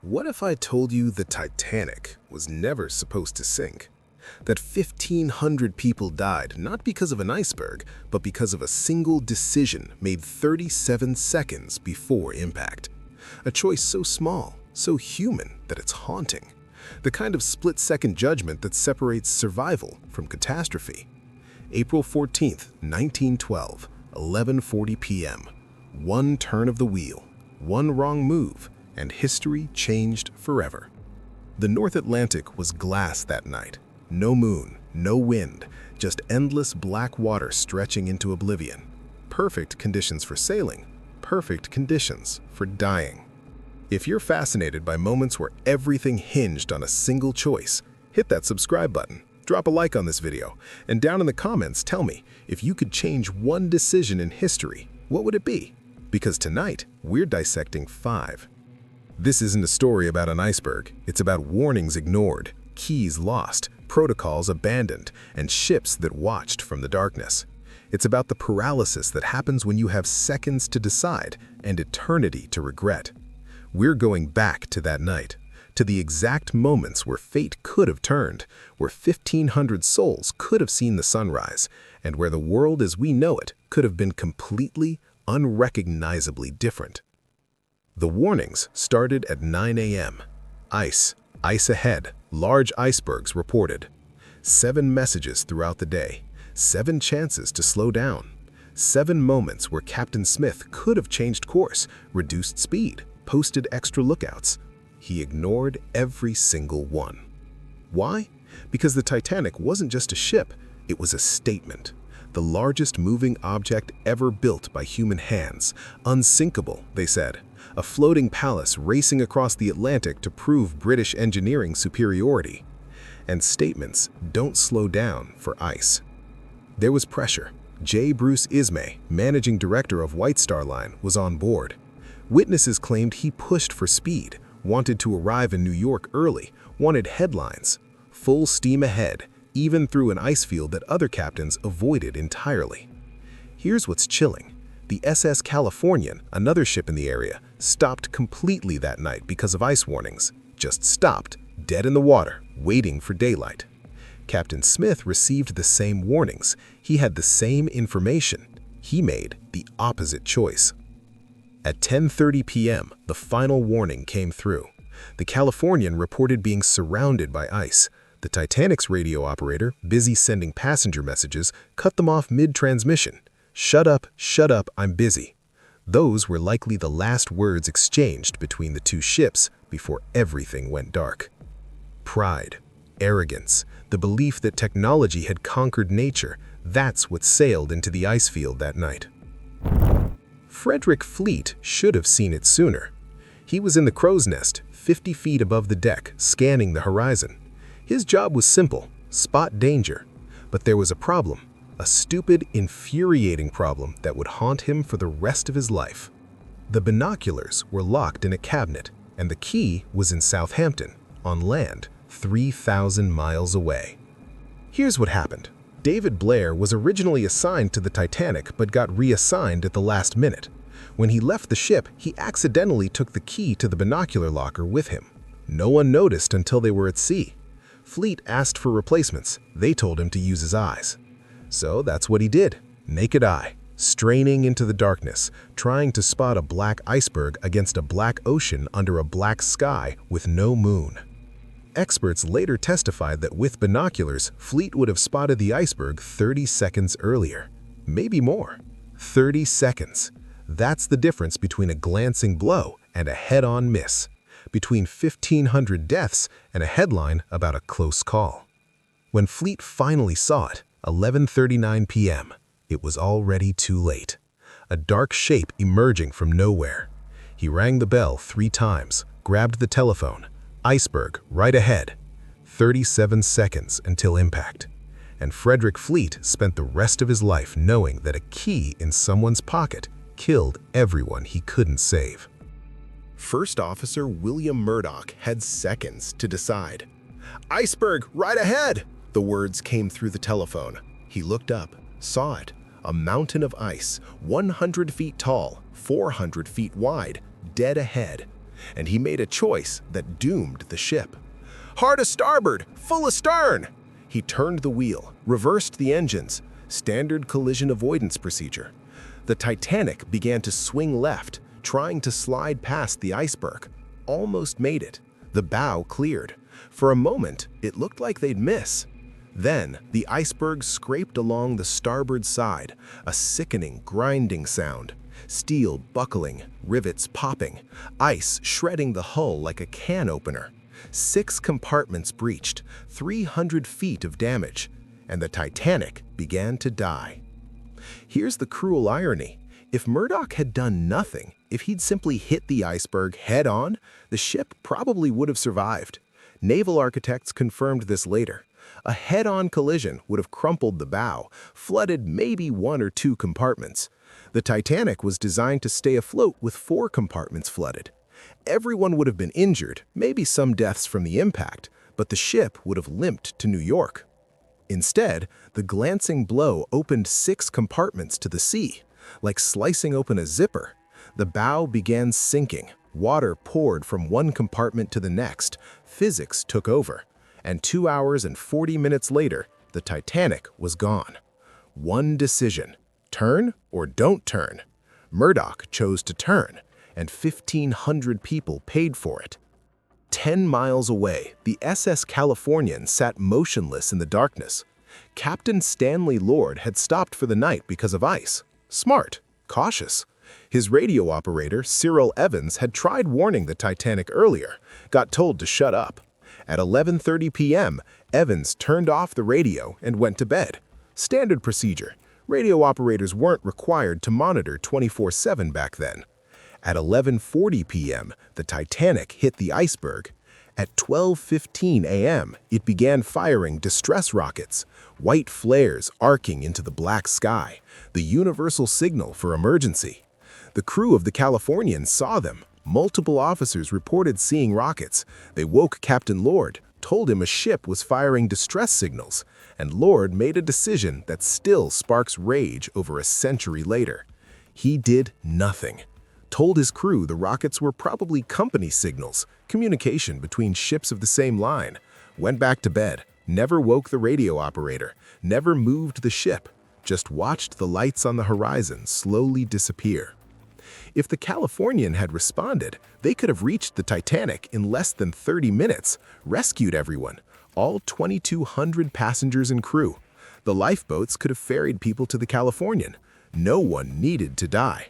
What if I told you the Titanic was never supposed to sink? That 1,500 people died not because of an iceberg, but because of a single decision made 37 seconds before impact. A choice so small, so human that it's haunting. The kind of split-second judgment that separates survival from catastrophe. April 14th, 1912, 11:40 p.m. One turn of the wheel, one wrong move, and history changed forever. The North Atlantic was glass that night. No moon, no wind, just endless black water stretching into oblivion. Perfect conditions for sailing, perfect conditions for dying. If you're fascinated by moments where everything hinged on a single choice, hit that subscribe button, drop a like on this video, and down in the comments tell me, if you could change one decision in history, what would it be? Because tonight, we're dissecting 5. This isn't a story about an iceberg. It's about warnings ignored, keys lost, protocols abandoned, and ships that watched from the darkness. It's about the paralysis that happens when you have seconds to decide and eternity to regret. We're going back to that night, to the exact moments where fate could have turned, where 1,500 souls could have seen the sunrise, and where the world as we know it could have been completely, unrecognizably different. The warnings started at 9 a.m. Ice ahead, large icebergs reported. 7 messages throughout the day, 7 chances to slow down. 7 moments where Captain Smith could have changed course, reduced speed, posted extra lookouts. He ignored every single one. Why? Because the Titanic wasn't just a ship, it was a statement. The largest moving object ever built by human hands. Unsinkable, they said. A floating palace racing across the Atlantic to prove British engineering superiority. And statements don't slow down for ice. There was pressure. J. Bruce Ismay, managing director of White Star Line, was on board. Witnesses claimed he pushed for speed, wanted to arrive in New York early, wanted headlines. Full steam ahead, even through an ice field that other captains avoided entirely. Here's what's chilling. The SS Californian, another ship in the area, stopped completely that night because of ice warnings. Just stopped, dead in the water, waiting for daylight. Captain Smith received the same warnings. He had the same information. He made the opposite choice. At 10:30 p.m., the final warning came through. The Californian reported being surrounded by ice. The Titanic's radio operator, busy sending passenger messages, cut them off mid-transmission. Shut up, I'm busy. Those were likely the last words exchanged between the two ships before everything went dark. Pride, arrogance, the belief that technology had conquered nature, that's what sailed into the ice field that night. Frederick Fleet should have seen it sooner. He was in the crow's nest, 50 feet above the deck, scanning the horizon. His job was simple, spot danger. But there was a problem. A stupid, infuriating problem that would haunt him for the rest of his life. The binoculars were locked in a cabinet, and the key was in Southampton, on land, 3,000 miles away. Here's what happened. David Blair was originally assigned to the Titanic but got reassigned at the last minute. When he left the ship, he accidentally took the key to the binocular locker with him. No one noticed until they were at sea. Fleet asked for replacements. They told him to use his eyes. So that's what he did, naked eye, straining into the darkness, trying to spot a black iceberg against a black ocean under a black sky with no moon. Experts later testified that with binoculars, Fleet would have spotted the iceberg 30 seconds earlier. Maybe more. 30 seconds. That's the difference between a glancing blow and a head-on miss. Between 1,500 deaths and a headline about a close call. When Fleet finally saw it, 11:39 p.m., it was already too late. A dark shape emerging from nowhere. He rang the bell 3 times, grabbed the telephone. Iceberg, right ahead. 37 seconds until impact. And Frederick Fleet spent the rest of his life knowing that a key in someone's pocket killed everyone he couldn't save. First Officer William Murdoch had seconds to decide. "Iceberg, right ahead!" The words came through the telephone. He looked up, saw it. A mountain of ice, 100 feet tall, 400 feet wide, dead ahead. and he made a choice that doomed the ship. "Hard a starboard, full astern!" He turned the wheel, reversed the engines, standard collision avoidance procedure. The Titanic began to swing left, trying to slide past the iceberg. Almost made it. The bow cleared. For a moment, it looked like they'd miss. Then, the iceberg scraped along the starboard side, a sickening, grinding sound. Steel buckling, rivets popping, ice shredding the hull like a can opener. 6 compartments breached, 300 feet of damage, and the Titanic began to die. Here's the cruel irony. If Murdoch had done nothing, if he'd simply hit the iceberg head-on, the ship probably would have survived. Naval architects confirmed this later. A head-on collision would have crumpled the bow, flooded maybe 1 or 2 compartments. The Titanic was designed to stay afloat with 4 compartments flooded. Everyone would have been injured, maybe some deaths from the impact, but the ship would have limped to New York. Instead, the glancing blow opened 6 compartments to the sea. Like slicing open a zipper, the bow began sinking. Water poured from one compartment to the next. Physics took over. And 2 hours and 40 minutes later, the Titanic was gone. One decision: turn or don't turn. Murdoch chose to turn, and 1,500 people paid for it. 10 miles away, the SS Californian sat motionless in the darkness. Captain Stanley Lord had stopped for the night because of ice. Smart, cautious. His radio operator, Cyril Evans, had tried warning the Titanic earlier, got told to shut up. At 11:30 p.m., Evans turned off the radio and went to bed. Standard procedure. Radio operators weren't required to monitor 24/7 back then. At 11:40 p.m., the Titanic hit the iceberg. At 12:15 a.m., it began firing distress rockets, white flares arcing into the black sky, the universal signal for emergency. The crew of the Californian saw them. Multiple officers reported seeing rockets. They woke Captain Lord, told him a ship was firing distress signals, and Lord made a decision that still sparks rage over a century later. He did nothing. Told his crew the rockets were probably company signals, communication between ships of the same line. Went back to bed, never woke the radio operator, never moved the ship, just watched the lights on the horizon slowly disappear. If the Californian had responded, they could have reached the Titanic in less than 30 minutes, rescued everyone, all 2,200 passengers and crew. The lifeboats could have ferried people to the Californian. No one needed to die.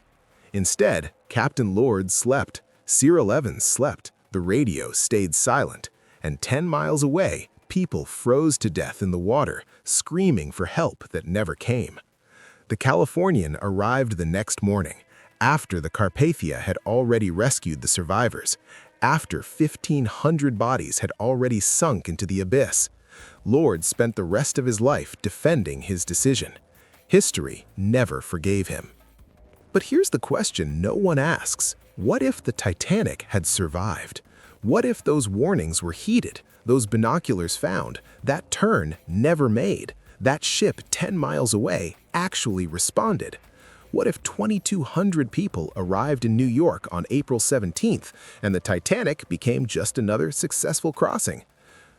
Instead, Captain Lord slept, Cyril Evans slept, the radio stayed silent, and 10 miles away, people froze to death in the water, screaming for help that never came. The Californian arrived the next morning, after the Carpathia had already rescued the survivors, after 1,500 bodies had already sunk into the abyss. Lord spent the rest of his life defending his decision. History never forgave him. But here's the question no one asks. What if the Titanic had survived? What if those warnings were heeded, those binoculars found, that turn never made, that ship 10 miles away actually responded? What if 2,200 people arrived in New York on April 17th and the Titanic became just another successful crossing?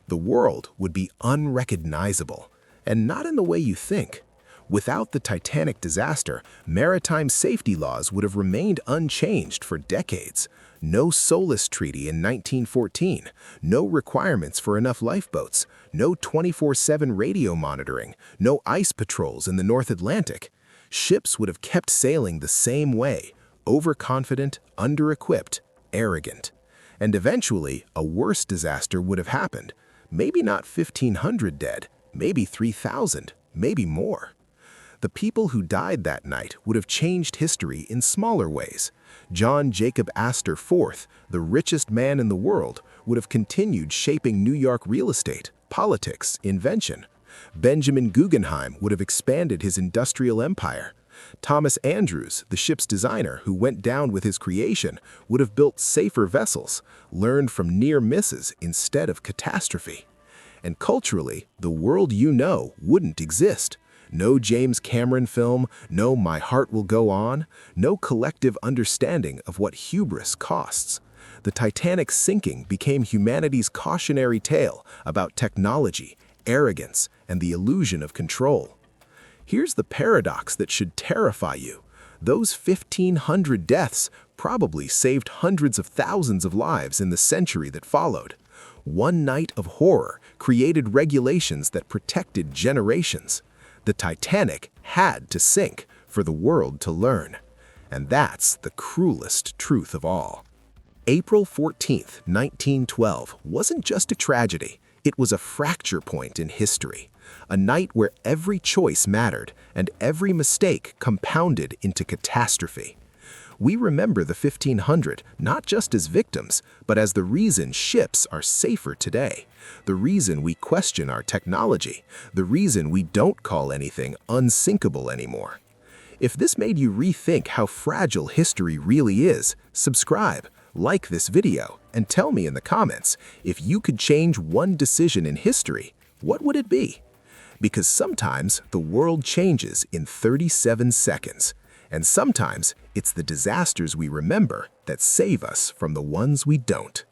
The world would be unrecognizable, and not in the way you think. Without the Titanic disaster, maritime safety laws would have remained unchanged for decades. No Solace Treaty in 1914, no requirements for enough lifeboats, no 24/7 radio monitoring, no ice patrols in the North Atlantic. Ships would have kept sailing the same way, overconfident, under-equipped, arrogant. And eventually, a worse disaster would have happened. Maybe not 1,500 dead, maybe 3,000, maybe more. The people who died that night would have changed history in smaller ways. John Jacob Astor IV, the richest man in the world, would have continued shaping New York real estate, politics, invention. Benjamin Guggenheim would have expanded his industrial empire. Thomas Andrews, the ship's designer who went down with his creation, would have built safer vessels, learned from near misses instead of catastrophe. And culturally, the world you know wouldn't exist. No James Cameron film, no My Heart Will Go On, no collective understanding of what hubris costs. The Titanic sinking became humanity's cautionary tale about technology, arrogance, and the illusion of control. Here's the paradox that should terrify you. Those 1,500 deaths probably saved hundreds of thousands of lives in the century that followed. One night of horror created regulations that protected generations. The Titanic had to sink for the world to learn. And that's the cruelest truth of all. April 14th, 1912 wasn't just a tragedy. It was a fracture point in history. A night where every choice mattered and every mistake compounded into catastrophe. We remember the 1500 not just as victims, but as the reason ships are safer today, the reason we question our technology, the reason we don't call anything unsinkable anymore. If this made you rethink how fragile history really is, subscribe, like this video, and tell me in the comments, if you could change one decision in history, what would it be? Because sometimes the world changes in 37 seconds, and sometimes it's the disasters we remember that save us from the ones we don't.